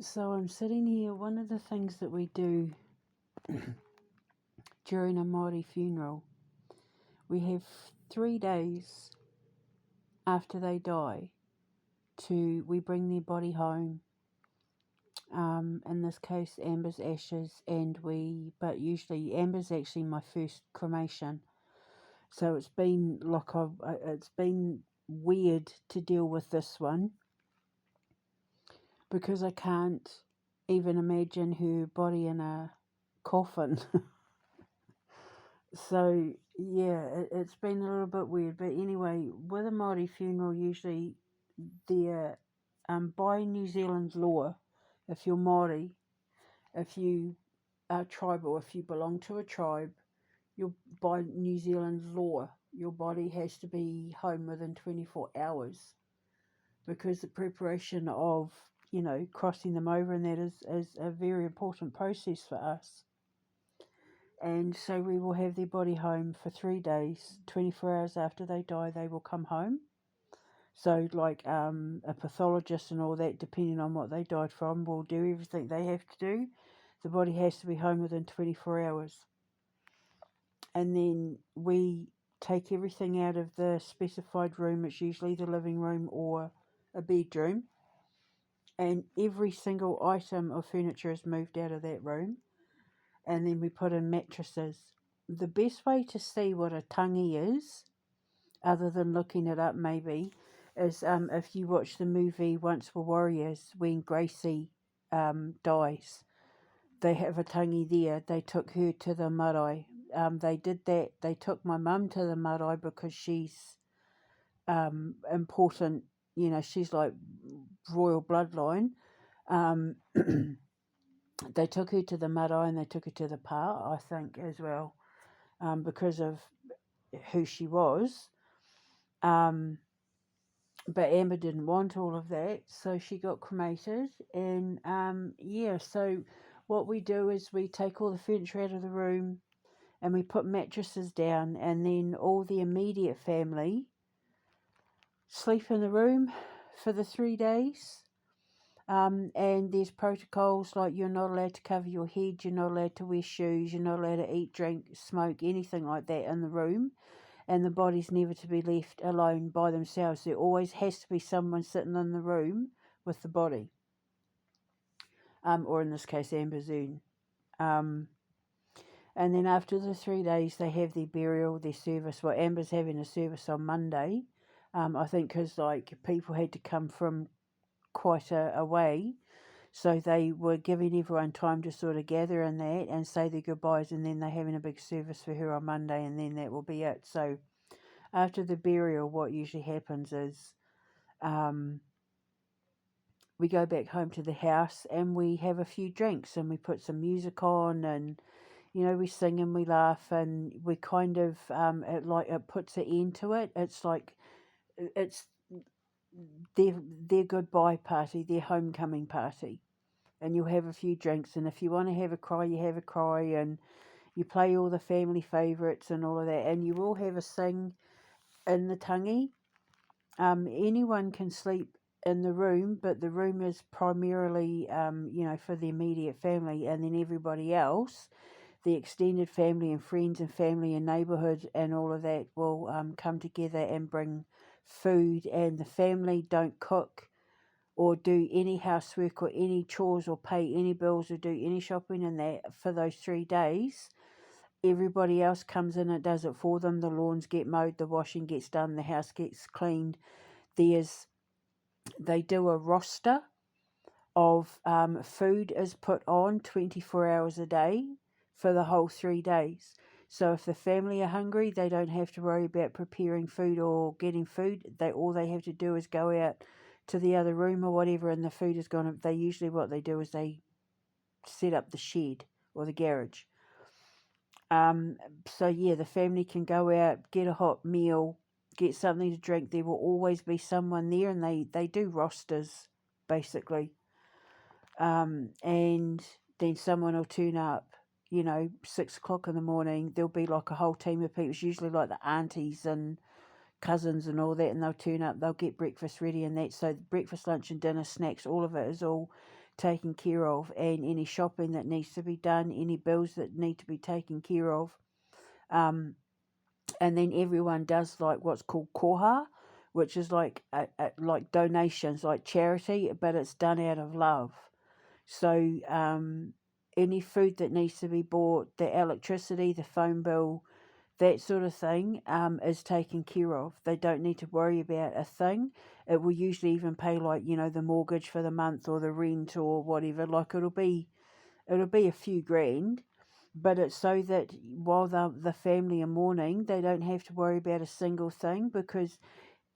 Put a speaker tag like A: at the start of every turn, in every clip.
A: So I'm sitting here. One of the things that we do during a Māori funeral, we have 3 days after they die we bring their body home. In this case, Amber's ashes, but usually Amber's actually my first cremation. So it's been it's been weird to deal with this one because I can't even imagine her body in a coffin. So yeah, it's been a little bit weird. But anyway, with a Māori funeral, usually they're by New Zealand's law, if you're Māori, if you are tribal, if you belong to a tribe, by New Zealand's law, your body has to be home within 24 hours because the preparation of, crossing them over and that is a very important process for us. And so we will have their body home for 3 days. 24 hours after they die, they will come home. So, like a pathologist and all that, depending on what they died from, will do everything they have to do. The body has to be home within 24 hours. And then we take everything out of the specified room. It's usually the living room or a bedroom. And every single item of furniture is moved out of that room. And then we put in mattresses. The best way to see what a tangi is, other than looking it up maybe, is if you watch the movie Once Were Warriors, when Gracie dies. They have a tangi there. They took her to the marae. They did that. They took my mum to the marae because she's important. She's like royal bloodline. They took her to the marae and they took her to the pa, I think, as well, because of who she was. But Amber didn't want all of that, so she got cremated. And so what we do is we take all the furniture out of the room and we put mattresses down, and then all the immediate family sleep in the room for the 3 days. And there's protocols like you're not allowed to cover your head, you're not allowed to wear shoes, you're not allowed to eat, drink, smoke, anything like that in the room. And the body's never to be left alone by themselves. There always has to be someone sitting in the room with the body. Or in this case, Amber's urn. And then after the 3 days, they have their burial, their service. Well, Amber's having a service on Monday. I think because people had to come from quite a way. So they were giving everyone time to sort of gather in that and say their goodbyes, and then they're having a big service for her on Monday, and then that will be it. So after the burial, what usually happens is we go back home to the house and we have a few drinks and we put some music on, and we sing and we laugh, and we kind of it puts an end to it. It's like it's their goodbye party, their homecoming party. And you'll have a few drinks, and if you want to have a cry, you have a cry, and you play all the family favourites and all of that, and you will have a sing in the tangi. Anyone can sleep in the room, but the room is primarily, for the immediate family, and then everybody else, the extended family and friends and family and neighbourhood and all of that will come together and bring food, and the family don't cook or do any housework or any chores or pay any bills or do any shopping and that for those 3 days. Everybody else comes in and does it for them. The lawns get mowed, the washing gets done, the house gets cleaned. They do a roster of food is put on 24 hours a day for the whole 3 days. So if the family are hungry, they don't have to worry about preparing food or getting food. All they have to do is go out to the other room or whatever, and the food is gone. They usually, what they do is they set up the shed or the garage. So yeah, the family can go out, get a hot meal, get something to drink. There will always be someone there, and they do rosters basically. And then someone will turn up, 6 o'clock in the morning. There'll be like a whole team of people. It's usually like the aunties and cousins and all that, and they'll turn up, they'll get breakfast ready and that. So breakfast, lunch and dinner, snacks, all of it is all taken care of, and any shopping that needs to be done, any bills that need to be taken care of. And then everyone does like what's called koha, which is like like donations, like charity, but it's done out of love. So any food that needs to be bought, the electricity, the phone bill, that sort of thing is taken care of. They don't need to worry about a thing. It will usually even pay like, the mortgage for the month or the rent or whatever. Like it'll be a few grand, but it's so that while the family are mourning, they don't have to worry about a single thing, because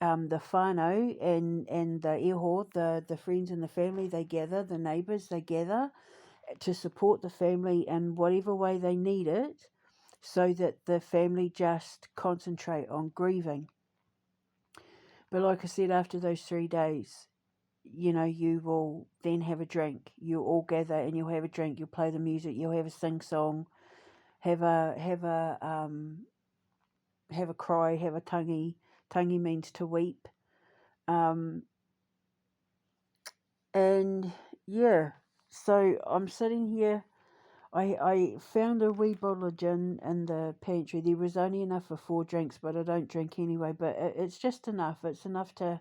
A: the whānau and the iho, the friends and the family, they gather, the neighbours, they gather to support the family in whatever way they need it, so that the family just concentrate on grieving. But like I said, after those 3 days, you will then have a drink. You all gather and you'll have a drink. You'll play the music. You'll have a sing song. Have a cry. Have a tangi. Tangi means to weep. And yeah, so I'm sitting here. I found a wee bottle of gin in the pantry. There was only enough for 4 drinks, but I don't drink anyway. But it's just enough. It's enough to,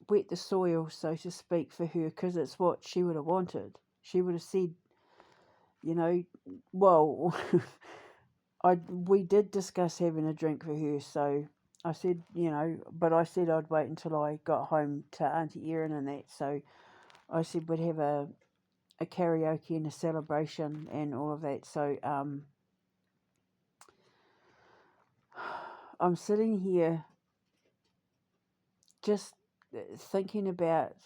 A: wet the soil, so to speak, for her, because it's what she would have wanted. She would have said, well, we did discuss having a drink for her, so I said, but I said I'd wait until I got home to Auntie Erin and that, so I said we'd have a karaoke and a celebration and all of that. So I'm sitting here just thinking about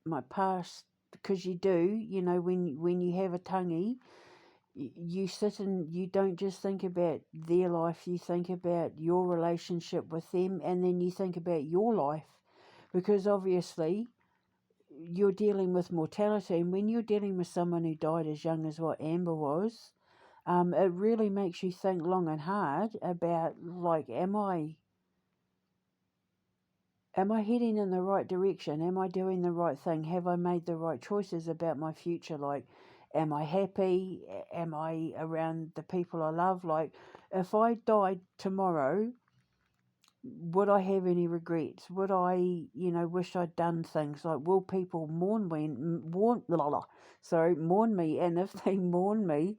A: my past, because you do, when you have a tangi, you sit and you don't just think about their life, you think about your relationship with them, and then you think about your life, because obviously you're dealing with mortality, and when you're dealing with someone who died as young as what Amber was, it really makes you think long and hard about, like, am I heading in the right direction? Am I doing the right thing? Have I made the right choices about my future? Like, am I happy? Am I around the people I love? Like, if I died tomorrow, would I have any regrets? Would I, wish I'd done things? Like, will people mourn me? Mourn me. And if they mourn me,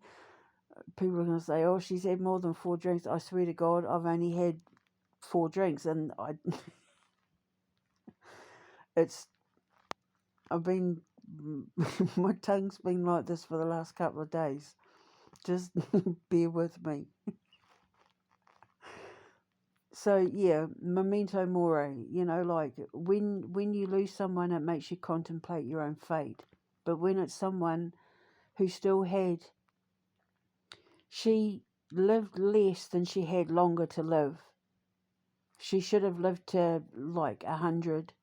A: people are going to say, oh, she's had more than 4 drinks. I swear to God, I've only had 4 drinks. And I've been, my tongue's been like this for the last couple of days. Just bear with me. So yeah, memento mori, like when you lose someone, it makes you contemplate your own fate. But when it's someone who still she lived less than she had longer to live. She should have lived to like 100,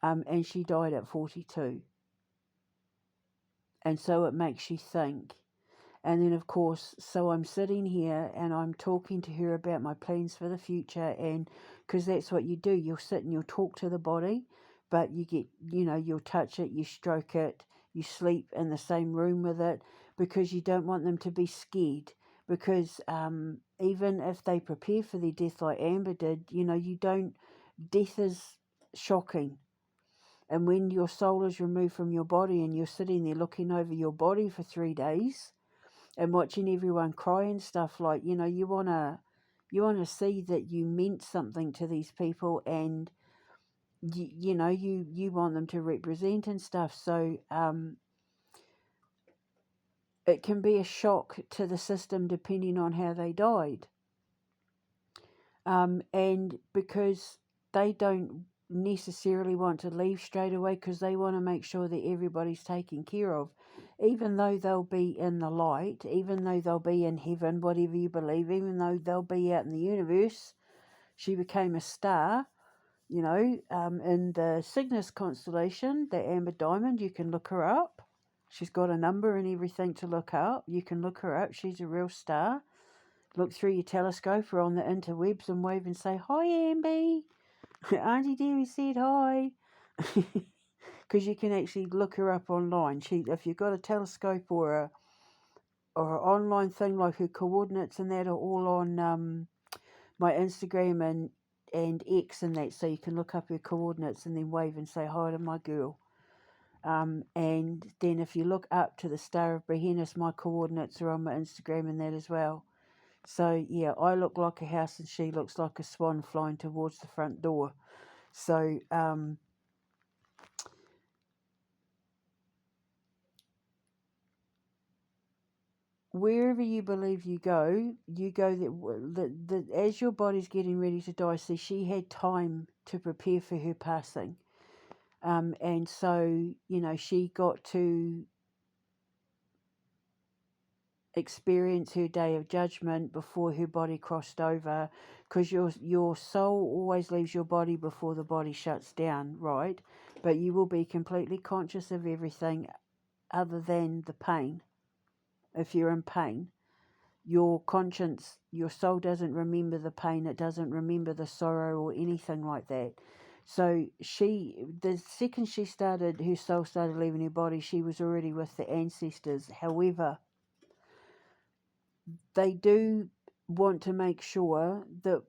A: and she died at 42. And so it makes you think. And then, of course, so I'm sitting here and I'm talking to her about my plans for the future. And because that's what you do, you'll sit and you'll talk to the body, but you get, you'll touch it, you stroke it, you sleep in the same room with it, because you don't want them to be scared. Because even if they prepare for their death like Amber did, death is shocking. And when your soul is removed from your body and you're sitting there looking over your body for 3 days, and watching everyone cry and stuff, like, you wanna see that you meant something to these people, and you want them to represent and stuff. So it can be a shock to the system depending on how they died, and because they don't necessarily want to leave straight away, because they want to make sure that everybody's taken care of, even though they'll be in the light, even though they'll be in heaven, whatever you believe, even though they'll be out in the universe. She became a star, in the Cygnus constellation, the Amber Diamond. You can look her up. She's got a number and everything to look up. You can look her up. She's a real star. Look through your telescope or on the interwebs and wave and say, hi, Amby. Auntie Debbie said hi. Because you can actually look her up online. If you've got a telescope or an online thing, like her coordinates and that are all on my Instagram and X and that, so you can look up her coordinates and then wave and say hi to my girl. And then if you look up to the Star of Behennis, my coordinates are on my Instagram and that as well. So yeah, I look like a house and she looks like a swan flying towards the front door. So wherever you believe you go that as your body's getting ready to die. See, she had time to prepare for her passing, and so she got to experience her day of judgment before her body crossed over, because your soul always leaves your body before the body shuts down, right? But you will be completely conscious of everything other than the pain. If you're in pain, your conscience, your soul doesn't remember the pain, it doesn't remember the sorrow or anything like that. So the second her soul started leaving her body, she was already with the ancestors. However, they do want to make sure that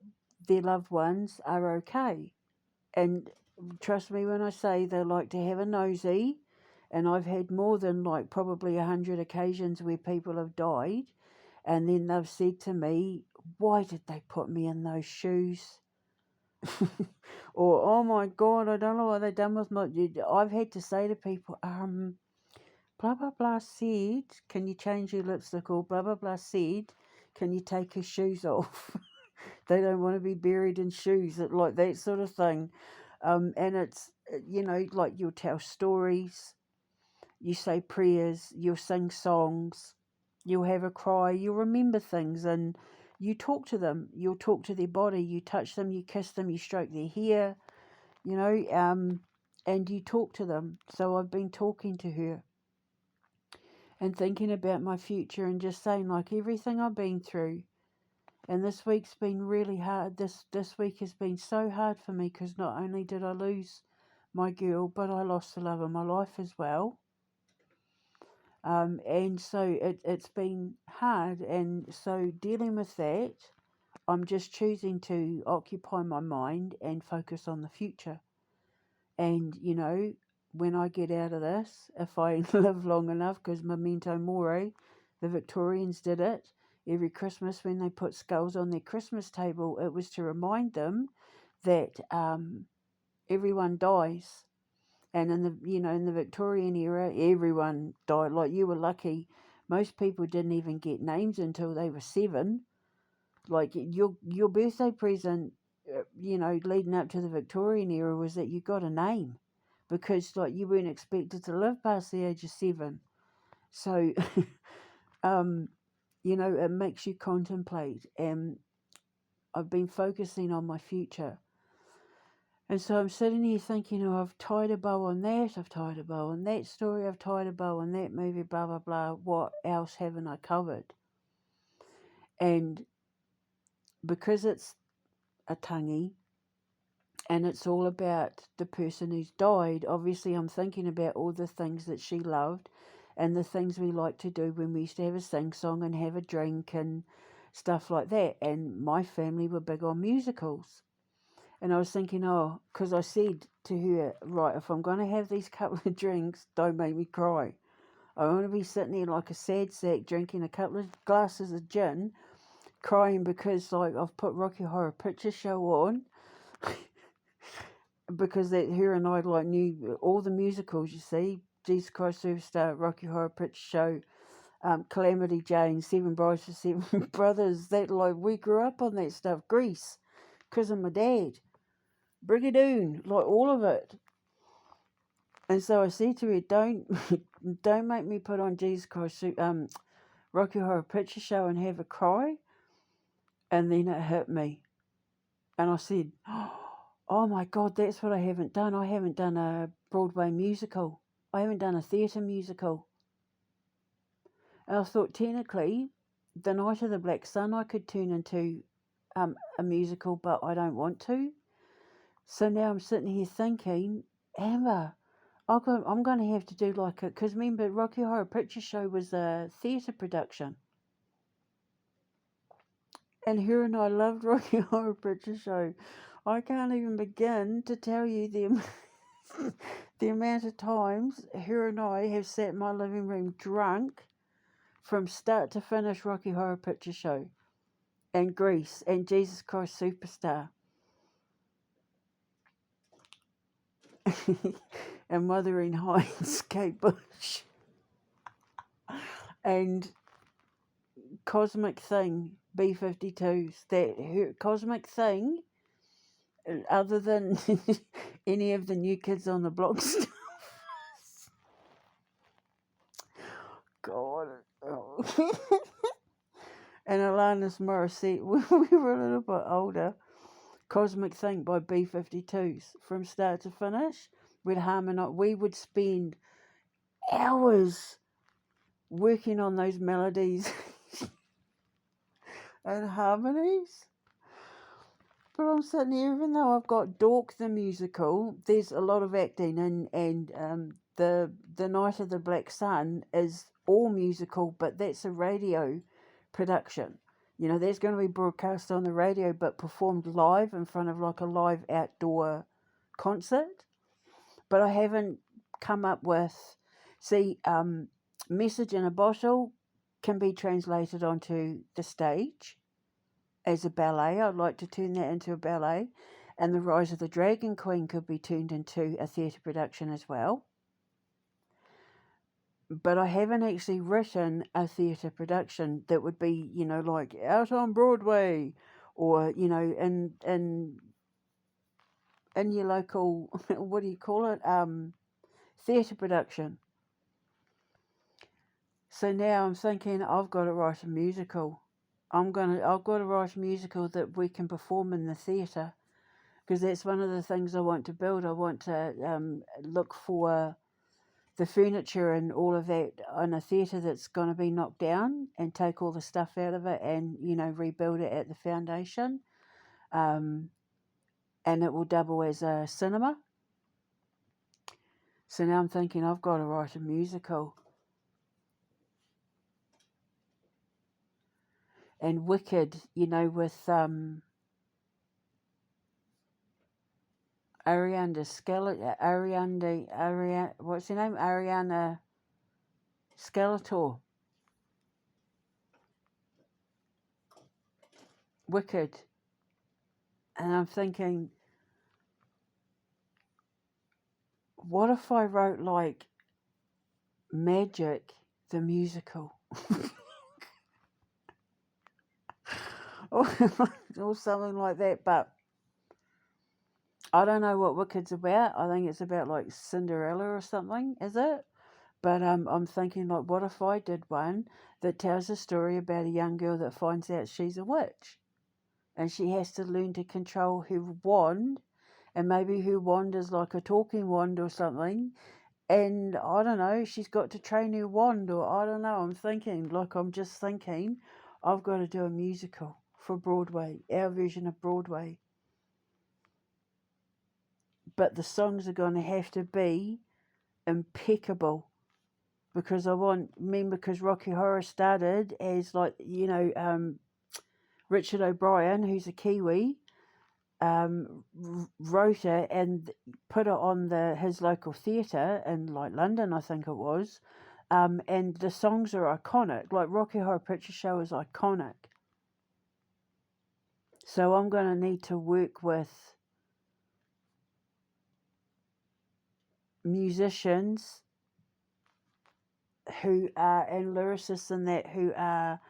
A: their loved ones are okay. And trust me when I say they like to have a nosy. And I've had more than like probably 100 occasions where people have died, and then they've said to me, why did they put me in those shoes? Or, oh my God, I don't know what they've done with my... I've had to say to people, blah, blah, blah said, can you change your lipstick? Or blah, blah, blah said, can you take your shoes off? They don't want to be buried in shoes, like that sort of thing. And it's, like you'll tell stories, you say prayers, you'll sing songs, you'll have a cry, you'll remember things, and you talk to them. You'll talk to their body, you touch them, you kiss them, you stroke their hair, and you talk to them. So I've been talking to her and thinking about my future and just saying, like, everything I've been through. And this week's been really hard. This week has been so hard for me, because not only did I lose my girl, but I lost the love of my life as well. And so it's been hard. And so dealing with that, I'm just choosing to occupy my mind and focus on the future. And, when I get out of this, if I live long enough, because memento mori, the Victorians did it. Every Christmas when they put skulls on their Christmas table, it was to remind them that everyone dies. And in the Victorian era, everyone died. Like, you were lucky. Most people didn't even get names until they were 7. Like, your birthday present, leading up to the Victorian era, was that you got a name, because like you weren't expected to live past the age of 7. So, it makes you contemplate. And I've been focusing on my future. And so I'm sitting here thinking, I've tied a bow on that, I've tied a bow on that story, I've tied a bow on that movie, blah, blah, blah. What else haven't I covered? And because it's a tangi and it's all about the person who's died, obviously I'm thinking about all the things that she loved and the things we like to do when we used to have a sing-song and have a drink and stuff like that. And my family were big on musicals. And I was thinking, because I said to her, right, if I'm going to have these couple of drinks, don't make me cry. I want to be sitting there like a sad sack drinking a couple of glasses of gin, crying because, like, I've put Rocky Horror Picture Show on. Because her and I, like, knew all the musicals, you see. Jesus Christ Superstar, Rocky Horror Picture Show, Calamity Jane, Seven Brides for Seven Brothers. That, like, we grew up on that stuff. Grease, because of my dad. Brigadoon, like all of it. And so I said to her, don't make me put on Jesus Christ, Rocky Horror Picture Show and have a cry. And then it hit me. And I said, oh my God, that's what I haven't done. I haven't done a Broadway musical. I haven't done a theatre musical. And I thought, technically, The Night of the Black Sun I could turn into a musical, but I don't want to. So now I'm sitting here thinking, Amber, I'm going to have to do like a, because remember, Rocky Horror Picture Show was a theatre production. And her and I loved Rocky Horror Picture Show. I can't even begin to tell you the amount of times her and I have sat in my living room drunk from start to finish Rocky Horror Picture Show and Grease and Jesus Christ Superstar. And Wuthering Heights, Kate Bush, and Cosmic Thing, B-52s. That her Cosmic Thing, other than any of the New Kids on the Block stuff. God. Oh. And Alanis Morissette, when we were a little bit older, Cosmic Thing by B-52s, from start to finish, we'd harmonise. We would spend hours working on those melodies and harmonies. But I'm sitting here, even though I've got Dork the musical, there's a lot of acting, and the Night of the Black Sun is all musical, but that's a radio production. You know, that's going to be broadcast on the radio, but performed live in front of like a live outdoor concert. But I haven't come up with, see, Message in a Bottle can be translated onto the stage as a ballet. I'd like to turn that into a ballet. And The Rise of the Dragon Queen could be turned into a theatre production as well. But I haven't actually written a theatre production that would be, you know, like out on Broadway, or, you know, in your local, what do you call it, theatre production. So now I'm thinking I've got to write a musical. I've got to write a musical that we can perform in the theatre, because that's one of the things I want to build. I want to look for the furniture and all of that in a theatre that's going to be knocked down, and take all the stuff out of it and, you know, rebuild it at the foundation. And it will double as a cinema. So now I'm thinking I've got to write a musical. And Wicked, you know, with what's her name? Ariana Skeletor. Wicked. And I'm thinking, what if I wrote like Magic the musical? or something like that, but I don't know what Wicked's about. I think it's about like Cinderella or something, is it? But I'm thinking, like, what if I did one that tells a story about a young girl that finds out she's a witch, and she has to learn to control her wand, and maybe her wand is like a talking wand or something, and I don't know, she's got to train her wand, or I don't know. I'm just thinking, I've got to do a musical for Broadway, our version of Broadway. But the songs are going to have to be impeccable, because because Rocky Horror started as, like, you know, Richard O'Brien, who's a Kiwi, wrote it and put it on his local theatre in, like, London, I think it was. And the songs are iconic. Like, Rocky Horror Picture Show is iconic. So I'm going to need to work with musicians who are, and lyricists and that, who are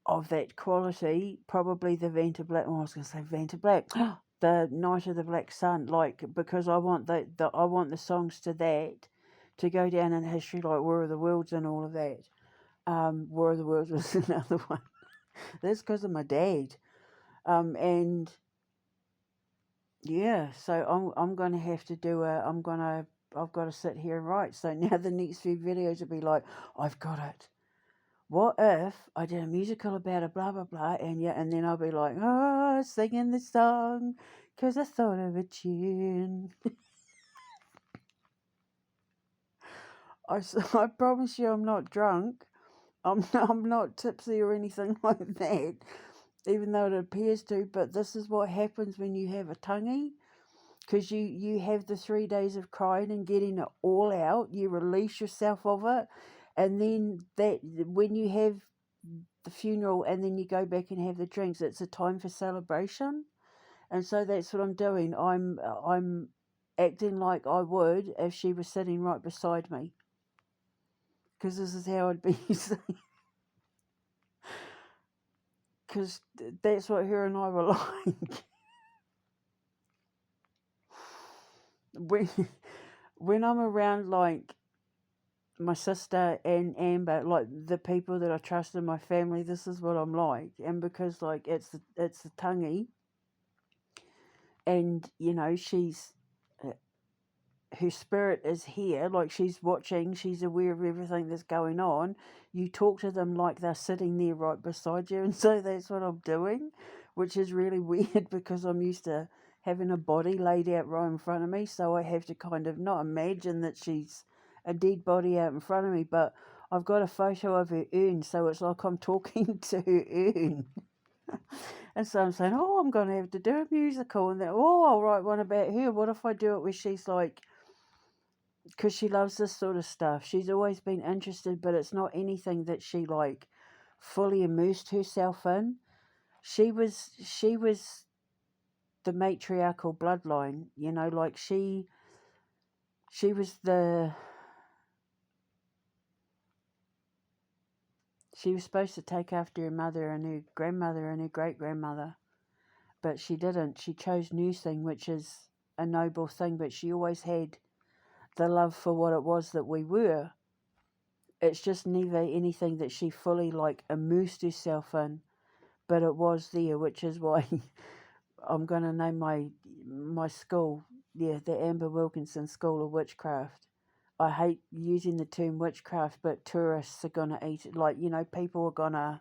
A: of that quality. Probably the Vanta Black. Oh, I was going to say Vanta Black. The Night of the Black Sun. Like, because I want I want the songs to that to go down in history, like War of the Worlds and all of that. War of the Worlds was another one. That's because of my dad. And yeah, so I'm gonna have to do I've got to sit here and write. So now the next few videos will be like, I've got it. What if I did a musical about a blah blah blah, and then I'll be like, singing the song, 'cause I thought of a tune. I promise you I'm not drunk. I'm not tipsy or anything like that, even though it appears to, but this is what happens when you have a tonguey, because you have the 3 days of crying and getting it all out, you release yourself of it, and then that when you have the funeral and then you go back and have the drinks, it's a time for celebration. And so that's what I'm doing. I'm acting like I would if she was sitting right beside me, because this is how I'd be. Because that's what her and I were like. when when I'm around like my sister and Amber, like the people that I trust in my family, this is what I'm like. And because like it's the tonguey, and she's her spirit is here, like she's watching, she's aware of everything that's going on. You talk to them like they're sitting there right beside you, and so that's what I'm doing, which is really weird because I'm used to having a body laid out right in front of me, so I have to kind of not imagine that she's a dead body out in front of me, but I've got a photo of her urn, so it's like I'm talking to her urn. And so I'm saying, oh, I'm going to have to do a musical, and then, oh, I'll write one about her. What if I do it where she's like, because she loves this sort of stuff. She's always been interested, but it's not anything that she like fully immersed herself in. She was the matriarchal bloodline, like she was she was supposed to take after her mother and her grandmother and her great grandmother, but she didn't. She chose nursing, which is a noble thing, but she always had the love for what it was that we were. It's just never anything that she fully like immersed herself in, but it was there, which is why I'm going to name my school, the Amber Wilkinson School of Witchcraft. I hate using the term witchcraft, but tourists are going to eat it. Like, people are going to,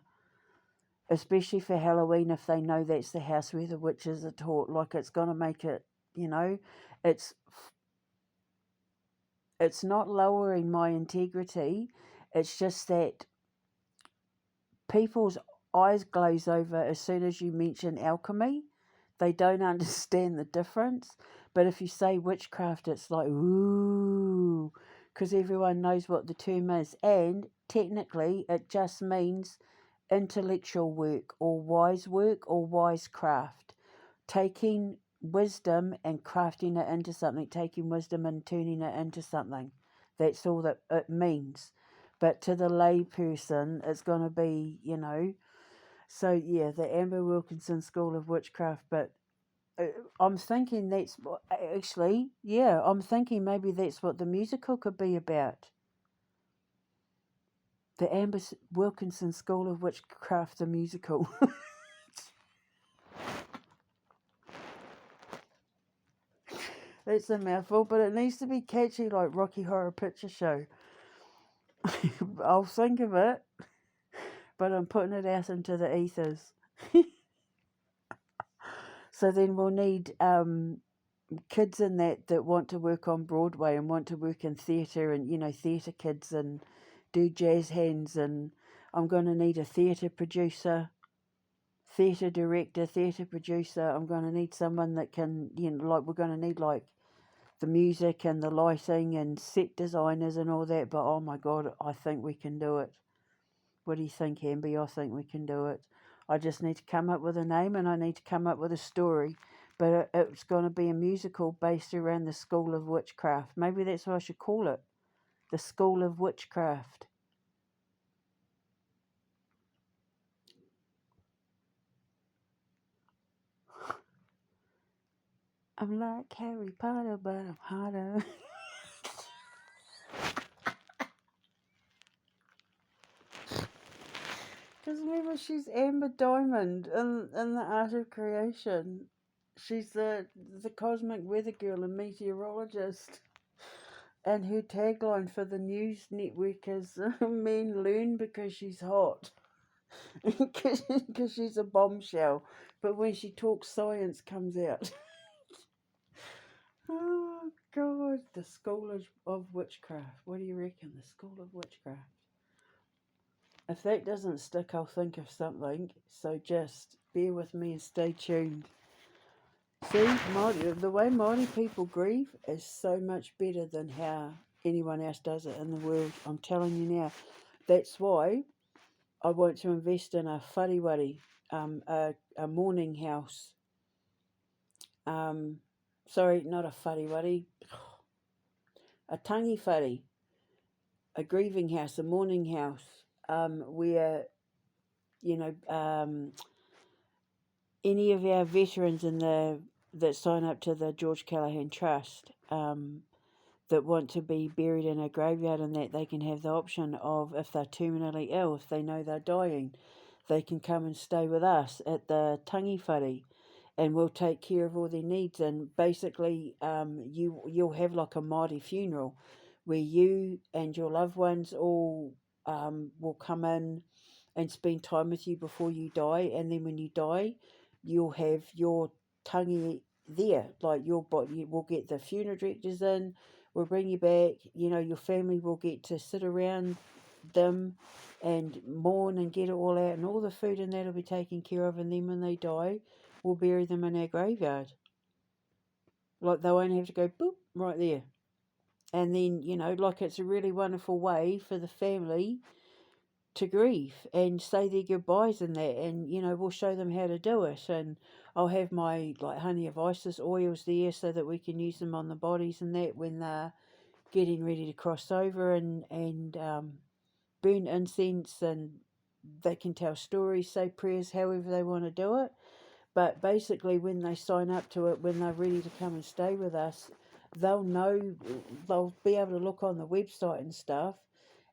A: especially for Halloween, if they know that's the house where the witches are taught, like it's going to make it, it's it's not lowering my integrity. It's just that people's eyes glaze over as soon as you mention alchemy. They don't understand the difference. But if you say witchcraft, it's like, ooh, because everyone knows what the term is. And technically, it just means intellectual work or wise craft. Taking wisdom and crafting it into something, taking wisdom and turning it into something. That's all that it means. But to the lay person, it's going to be, So, yeah, the Amber Wilkinson School of Witchcraft. But I'm thinking I'm thinking maybe that's what the musical could be about. The Amber Wilkinson School of Witchcraft, the musical. It's a mouthful, but it needs to be catchy like Rocky Horror Picture Show. I'll think of it, but I'm putting it out into the ethers. So then we'll need kids in that want to work on Broadway and want to work in theatre, and theatre kids, and do jazz hands, and I'm going to need a theatre producer, theatre director, theatre producer. I'm going to need someone that can, like we're going to need like the music and the lighting and set designers and all that. But oh my God, I think we can do it. What do you think, Amber? I think we can do it. I just need to come up with a name and I need to come up with a story. But it's going to be a musical based around the School of Witchcraft. Maybe that's what I should call it. The School of Witchcraft. I'm like Harry Potter, but I'm hotter. Because remember, she's Amber Diamond in the Art of Creation. She's the cosmic weather girl and meteorologist. And her tagline for the news network is men learn because she's hot. Because she's a bombshell. But when she talks, science comes out. The School of Witchcraft. What do you reckon? The School of Witchcraft. If that doesn't stick, I'll think of something. So just bear with me and stay tuned. See, the way Māori people grieve is so much better than how anyone else does it in the world. I'm telling you now. That's why I want to invest in a whariwari, a mourning house. Sorry, not a whariwari, a tangi whare, a grieving house, a mourning house, where, you know, any of our veterans that sign up to the George Callaghan Trust, that want to be buried in a graveyard, and that they can have the option of, if they're terminally ill, if they know they're dying, they can come and stay with us at the tangi whare, and we'll take care of all their needs. And basically, you'll have like a Māori funeral, where you and your loved ones all will come in and spend time with you before you die, and then when you die, you'll have your tangi there, like your body. We'll get the funeral directors in, we'll bring you back, you know, your family will get to sit around them and mourn and get it all out, and all the food and that will be taken care of, and then when they die, we'll bury them in our graveyard. Like, they won't have to go boop right there. And then, you know, like, it's a really wonderful way for the family to grieve and say their goodbyes and that, and, you know, we'll show them how to do it. And I'll have my, like, honey of Isis oils there, so that we can use them on the bodies and that when they're getting ready to cross over, and burn incense, and they can tell stories, say prayers, however they want to do it. But basically, when they sign up to it, when they're ready to come and stay with us, they'll know, they'll be able to look on the website and stuff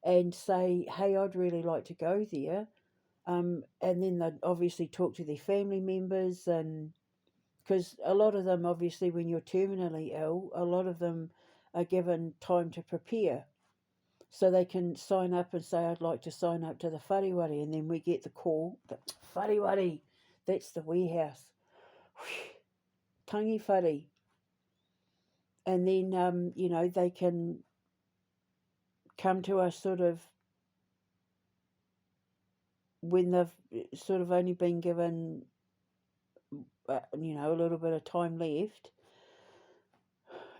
A: and say, hey, I'd really like to go there. And then they'd obviously talk to their family members, and because a lot of them, obviously, when you're terminally ill, a lot of them are given time to prepare. So they can sign up and say, I'd like to sign up to the whariwari, and then we get the call, the whariwari, that's the warehouse. Tangi whare. And then, you know, they can come to us sort of when they've sort of only been given, you know, a little bit of time left.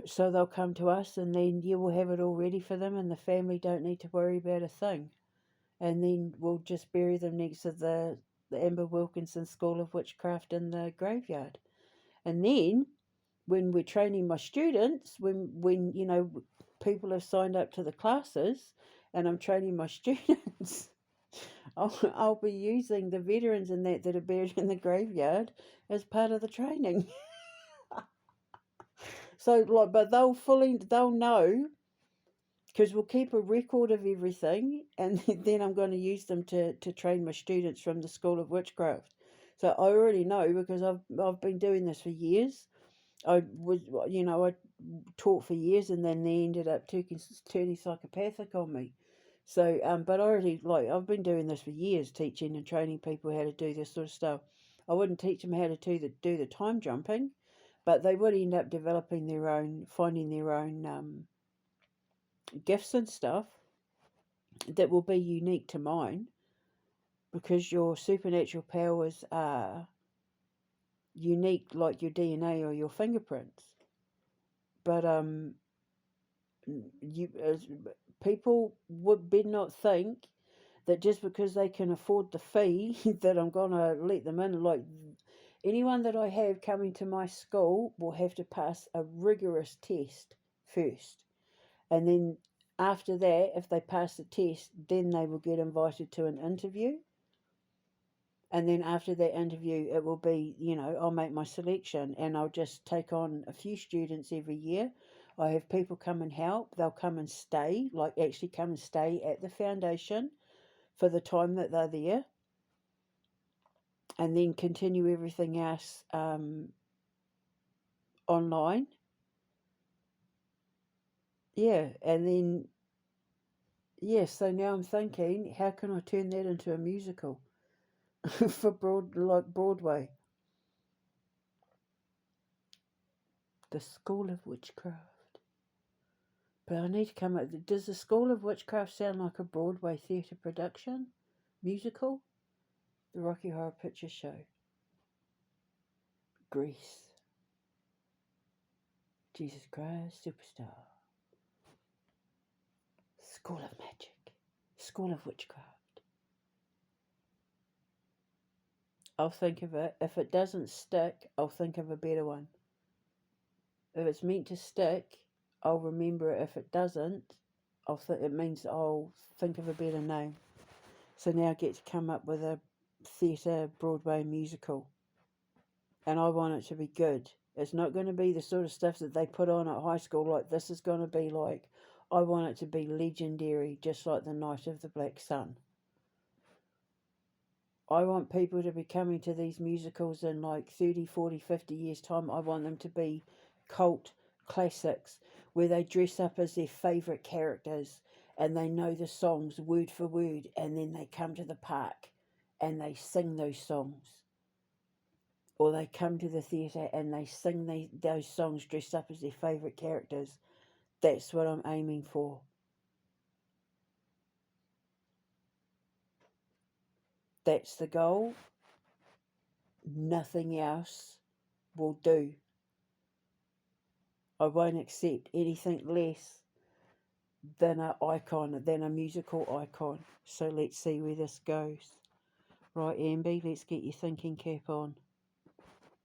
A: So they'll come to us, and then you will have it all ready for them, and the family don't need to worry about a thing. And then we'll just bury them next to the Amber Wilkinson School of Witchcraft in the graveyard. And then, when we're training my students, when you know, people have signed up to the classes, and I'm training my students, I'll be using the veterans and that are buried in the graveyard as part of the training. So, like, but they'll know, because we'll keep a record of everything, and then I'm going to use them to train my students from the School of Witchcraft. So I already know, because I've been doing this for years. I taught for years, and then they ended up turning psychopathic on me. So, but I already, like, I've been doing this for years, teaching and training people how to do this sort of stuff. I wouldn't teach them how to do the time jumping, but they would end up developing their own, finding their own gifts and stuff that will be unique to mine, because your supernatural powers are unique, like your DNA or your fingerprints. But people would better not think that just because they can afford the fee that I'm gonna let them in. Like, anyone that I have coming to my school will have to pass a rigorous test first, and then after that, if they pass the test, then they will get invited to an interview. And then after that interview, it will be, you know, I'll make my selection, and I'll just take on a few students every year. I have people come and help. They'll come and stay, like actually come and stay at the foundation for the time that they're there, and then continue everything else online. Yeah, and then, yeah, so now I'm thinking, how can I turn that into a musical for Broadway? The School of Witchcraft. But I need to come up. Does the School of Witchcraft sound like a Broadway theatre production? Musical? The Rocky Horror Picture Show. Grease. Jesus Christ Superstar. School of Magic. School of Witchcraft. I'll think of it. If it doesn't stick, I'll think of a better one. If it's meant to stick, I'll remember it. If it doesn't, it means I'll think of a better name. So now I get to come up with a theatre Broadway musical. And I want it to be good. It's not going to be the sort of stuff that they put on at high school. Like, this is going to be like, I want it to be legendary, just like the Night of the Black Sun. I want people to be coming to these musicals in like 30, 40, 50 years' time. I want them to be cult classics where they dress up as their favourite characters and they know the songs word for word, and then they come to the park and they sing those songs. Or they come to the theatre and they sing those songs dressed up as their favourite characters. That's what I'm aiming for. That's the goal. Nothing else will do. I won't accept anything less than a musical icon. So let's see where this goes. Right, Amby, let's get your thinking cap on.